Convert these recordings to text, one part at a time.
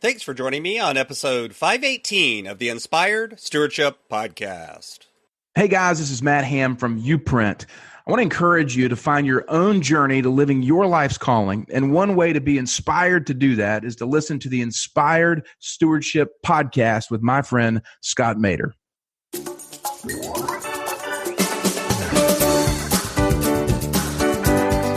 Thanks for joining me on episode 518 of the Inspired Stewardship Podcast. Hey guys, this is Matt Ham from Uprint. I want to encourage you to find your own journey to living your life's calling. And one way to be inspired to do that is to listen to the Inspired Stewardship Podcast with my friend Scott Mader.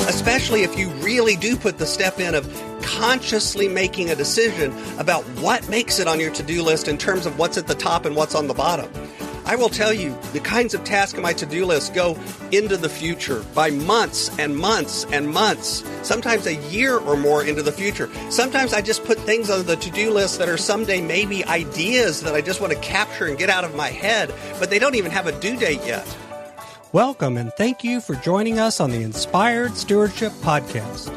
Especially if you really do put the step in of consciously making a decision about what makes it on your to-do list in terms of what's at the top and what's on the bottom. I will tell you, the kinds of tasks on my to-do list go into the future by months and months and months, sometimes a year or more into the future. Sometimes I just put things on the to-do list that are someday maybe ideas that I just want to capture and get out of my head, but they don't even have a due date yet. Welcome and thank you for joining us on the Inspired Stewardship Podcast.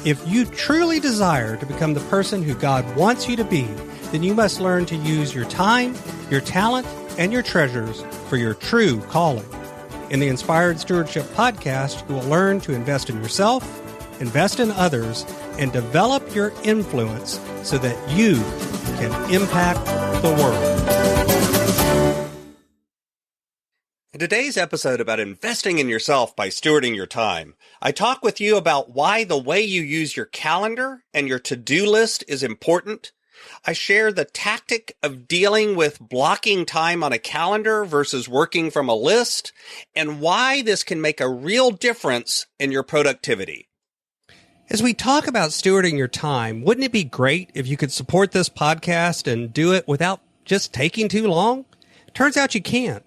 If you truly desire to become the person who God wants you to be, then you must learn to use your time, your talent, and your treasures for your true calling. In the Inspired Stewardship Podcast, you will learn to invest in yourself, invest in others, and develop your influence so that you can impact the world. In today's episode about investing in yourself by stewarding your time, I talk with you about why the way you use your calendar and your to-do list is important. I share the tactic of dealing with blocking time on a calendar versus working from a list, and why this can make a real difference in your productivity. As we talk about stewarding your time, wouldn't it be great if you could support this podcast and do it without just taking too long? Turns out you can't.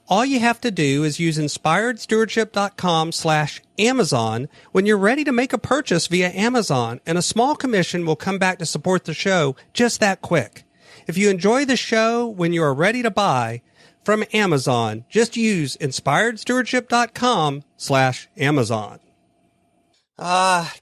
All you have to do is use inspiredstewardship.com/Amazon when you're ready to make a purchase via Amazon, and a small commission will come back to support the show just that quick. If you enjoy the show when you are ready to buy from Amazon, just use inspiredstewardship.com/Amazon.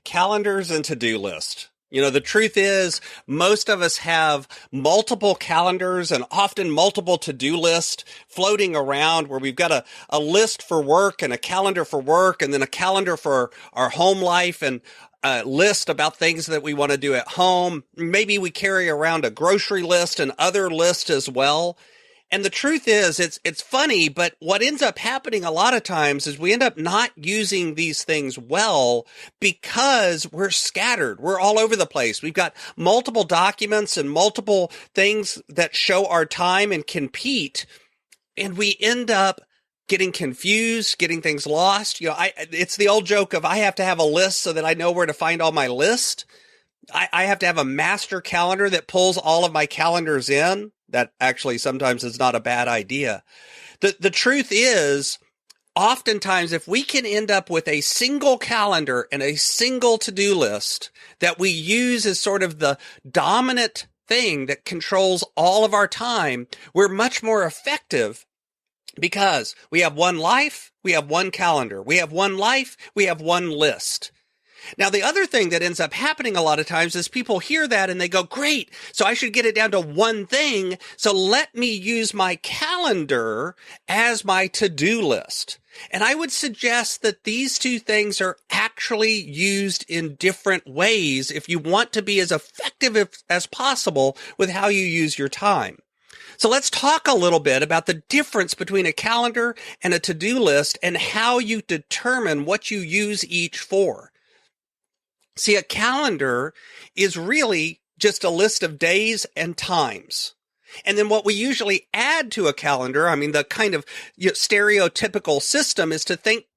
Calendars and to-do list. You know, the truth is, most of us have multiple calendars and often multiple to-do lists floating around where we've got a list for work and a calendar for work and then a calendar for our home life and a list about things that we want to do at home. Maybe we carry around a grocery list and other lists as well. And the truth is, it's funny, but what ends up happening a lot of times is we end up not using these things well because we're scattered. We're all over the place. We've got multiple documents and multiple things that show our time and compete, and we end up getting confused, getting things lost. You know, it's the old joke of I have to have a list so that I know where to find all my list. I have to have a master calendar that pulls all of my calendars in. That actually sometimes is not a bad idea. The truth is, oftentimes, if we can end up with a single calendar and a single to-do list that we use as sort of the dominant thing that controls all of our time, we're much more effective because we have one life, we have one calendar. We have one life, we have one list. Now, the other thing that ends up happening a lot of times is people hear that and they go, great, so I should get it down to one thing. So let me use my calendar as my to-do list. And I would suggest that these two things are actually used in different ways if you want to be as effective as possible with how you use your time. So let's talk a little bit about the difference between a calendar and a to-do list and how you determine what you use each for. See, a calendar is really just a list of days and times. And then what we usually add to a calendar, I mean, the kind of stereotypical system is to think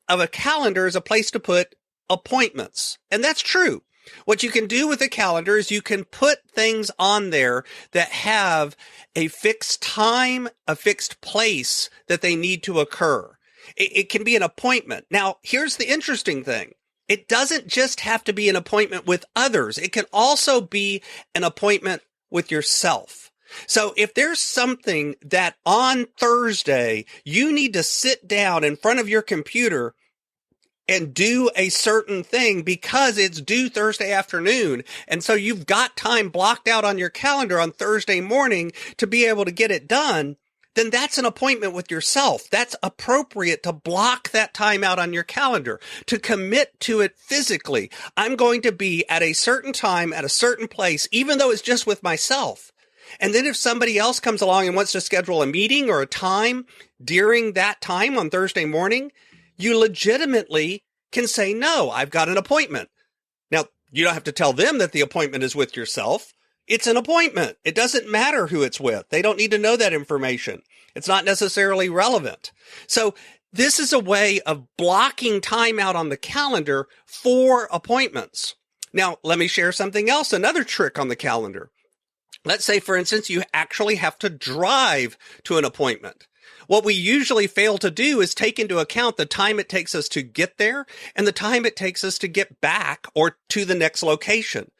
of a calendar as a place to put appointments. And that's true. What you can do with a calendar is you can put things on there that have a fixed time, a fixed place that they need to occur. It can be an appointment. Now, here's the interesting thing. It doesn't just have to be an appointment with others. It can also be an appointment with yourself. So if there's something that on Thursday you need to sit down in front of your computer and do a certain thing because it's due Thursday afternoon, and so you've got time blocked out on your calendar on Thursday morning to be able to get it done, then that's an appointment with yourself. That's appropriate to block that time out on your calendar, to commit to it physically. I'm going to be at a certain time, at a certain place, even though it's just with myself. And then if somebody else comes along and wants to schedule a meeting or a time during that time on Thursday morning, you legitimately can say, no, I've got an appointment. Now, you don't have to tell them that the appointment is with yourself. It's an appointment. It doesn't matter who it's with. They don't need to know that information. It's not necessarily relevant. So this is a way of blocking time out on the calendar for appointments. Now, let me share something else, another trick on the calendar. Let's say, for instance, you actually have to drive to an appointment. What we usually fail to do is take into account the time it takes us to get there and the time it takes us to get back or to the next location.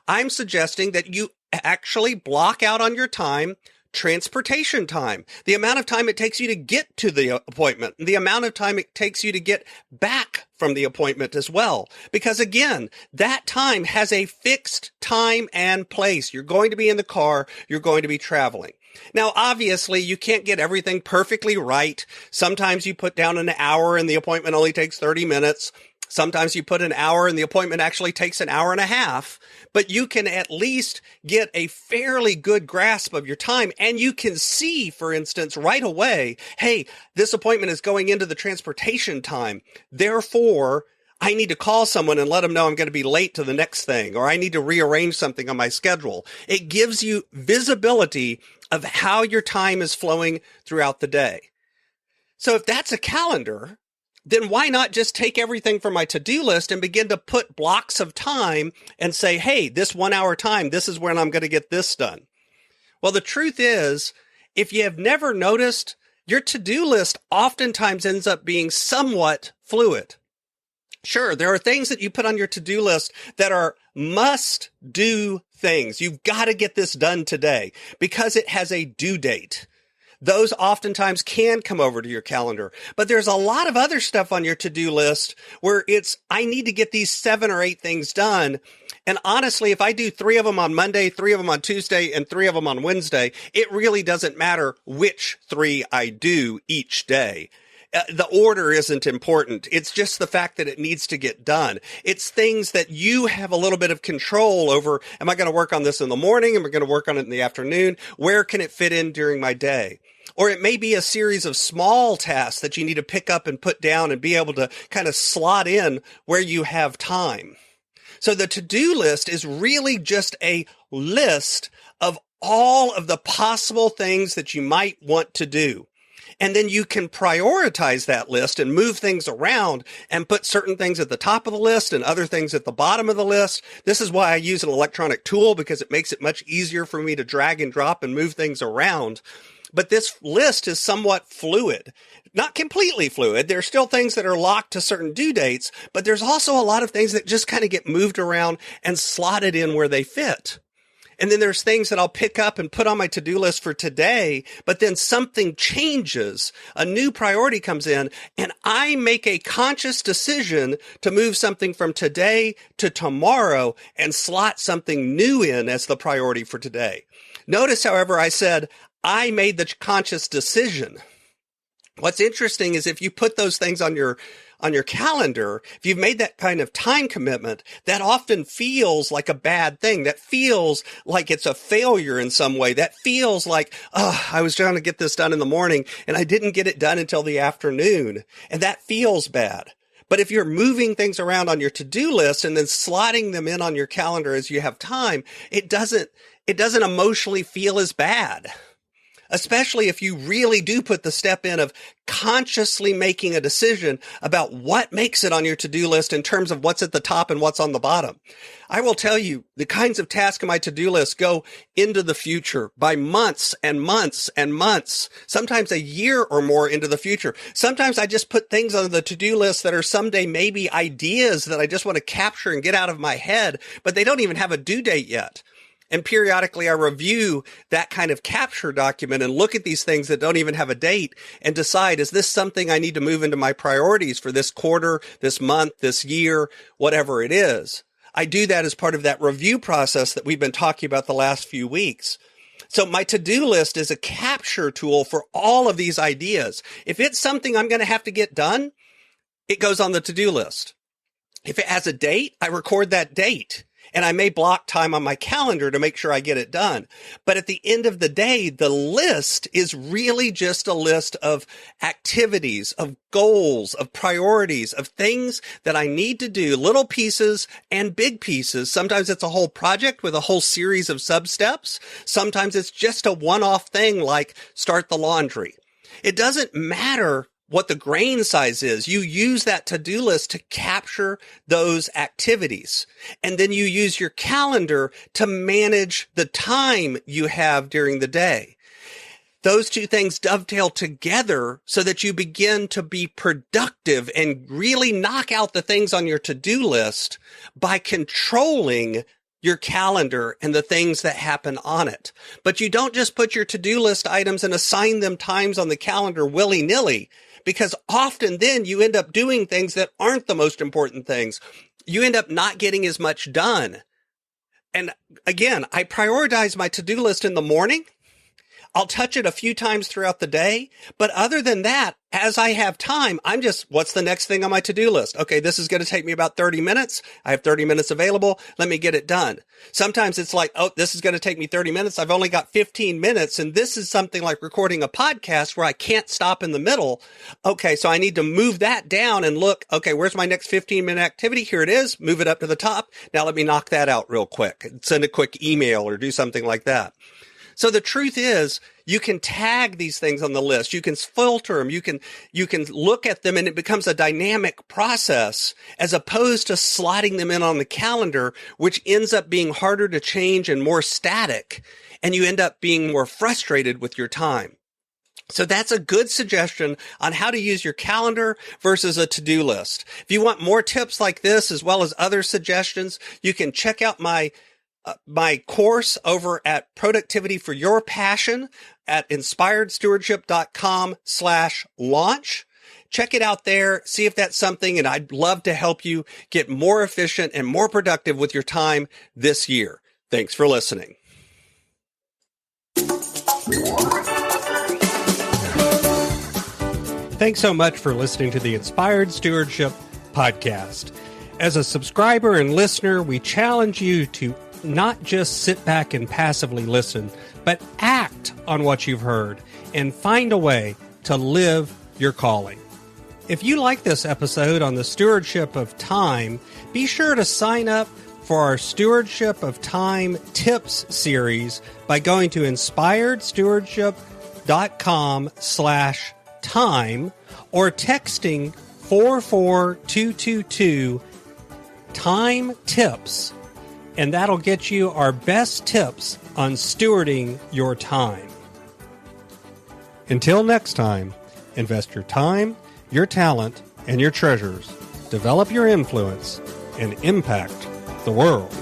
I'm suggesting that you actually block out on your time transportation time, the amount of time it takes you to get to the appointment, the amount of time it takes you to get back from the appointment as well. Because again, that time has a fixed time and place. You're going to be in the car. You're going to be traveling. Now, obviously, you can't get everything perfectly right. Sometimes you put down an hour and the appointment only takes 30 minutes. Sometimes you put an hour and the appointment actually takes an hour and a half, but you can at least get a fairly good grasp of your time. And you can see, for instance, right away, hey, this appointment is going into the transportation time. Therefore, I need to call someone and let them know I'm going to be late to the next thing, or I need to rearrange something on my schedule. It gives you visibility of how your time is flowing throughout the day. So if that's a calendar, then why not just take everything from my to-do list and begin to put blocks of time and say, hey, this 1 hour time, this is when I'm going to get this done. Well, the truth is, if you have never noticed, your to-do list oftentimes ends up being somewhat fluid. Sure, there are things that you put on your to-do list that are must-do things. You've got to get this done today because it has a due date. Those oftentimes can come over to your calendar. But there's a lot of other stuff on your to-do list where it's, I need to get these 7 or 8 things done. And honestly, if I do 3 of them on Monday, 3 of them on Tuesday, and 3 of them on Wednesday, it really doesn't matter which 3 I do each day. The order isn't important. It's just the fact that it needs to get done. It's things that you have a little bit of control over. Am I going to work on this in the morning? Am I going to work on it in the afternoon? Where can it fit in during my day? Or it may be a series of small tasks that you need to pick up and put down and be able to kind of slot in where you have time. So the to-do list is really just a list of all of the possible things that you might want to do. And then you can prioritize that list and move things around and put certain things at the top of the list and other things at the bottom of the list. This is why I use an electronic tool, because it makes it much easier for me to drag and drop and move things around. But this list is somewhat fluid, not completely fluid. There are still things that are locked to certain due dates, but there's also a lot of things that just kind of get moved around and slotted in where they fit. And then there's things that I'll pick up and put on my to-do list for today, but then something changes, a new priority comes in, and I make a conscious decision to move something from today to tomorrow and slot something new in as the priority for today. Notice, however, I said I made the conscious decision. What's interesting is if you put those things on your calendar, if you've made that kind of time commitment, that often feels like a bad thing. That feels like it's a failure in some way. That feels like, I was trying to get this done in the morning and I didn't get it done until the afternoon. And that feels bad. But if you're moving things around on your to-do list and then slotting them in on your calendar as you have time, it doesn't emotionally feel as bad. Especially if you really do put the step in of consciously making a decision about what makes it on your to-do list in terms of what's at the top and what's on the bottom. I will tell you, the kinds of tasks on my to-do list go into the future by months and months and months, sometimes a year or more into the future. Sometimes I just put things on the to-do list that are someday maybe ideas that I just want to capture and get out of my head, but they don't even have a due date yet. And periodically I review that kind of capture document and look at these things that don't even have a date and decide, is this something I need to move into my priorities for this quarter, this month, this year, whatever it is. I do that as part of that review process that we've been talking about the last few weeks. So my to-do list is a capture tool for all of these ideas. If it's something I'm going to have to get done, it goes on the to-do list. If it has a date, I record that date. And I may block time on my calendar to make sure I get it done. But at the end of the day, the list is really just a list of activities, of goals, of priorities, of things that I need to do, little pieces and big pieces. Sometimes it's a whole project with a whole series of sub-steps. Sometimes it's just a one-off thing like start the laundry. It doesn't matter what the grain size is. You use that to-do list to capture those activities. And then you use your calendar to manage the time you have during the day. Those two things dovetail together so that you begin to be productive and really knock out the things on your to-do list by controlling your calendar and the things that happen on it. But you don't just put your to-do list items and assign them times on the calendar willy-nilly, because often then you end up doing things that aren't the most important things. You end up not getting as much done. And again, I prioritize my to-do list in the morning. I'll touch it a few times throughout the day. But other than that, as I have time, I'm just, what's the next thing on my to-do list? Okay, this is going to take me about 30 minutes. I have 30 minutes available. Let me get it done. Sometimes it's like, oh, this is going to take me 30 minutes. I've only got 15 minutes. And this is something like recording a podcast where I can't stop in the middle. Okay, so I need to move that down and look, okay, where's my next 15-minute activity? Here it is. Move it up to the top. Now let me knock that out real quick. Send a quick email or do something like that. So the truth is, you can tag these things on the list. You can filter them. You can look at them, and it becomes a dynamic process as opposed to slotting them in on the calendar, which ends up being harder to change and more static. And you end up being more frustrated with your time. So that's a good suggestion on how to use your calendar versus a to-do list. If you want more tips like this, as well as other suggestions, you can check out my course over at Productivity for Your Passion at inspiredstewardship.com/launch. Check it out there. See if that's something. And I'd love to help you get more efficient and more productive with your time this year. Thanks for listening. Thanks so much for listening to the Inspired Stewardship podcast. As a subscriber and listener, we challenge you to not just sit back and passively listen, but act on what you've heard and find a way to live your calling. If you like this episode on the stewardship of time, be sure to sign up for our Stewardship of Time Tips series by going to inspiredstewardship.com/time or texting 44222 time tips. And that'll get you our best tips on stewarding your time. Until next time, invest your time, your talent, and your treasures. Develop your influence and impact the world.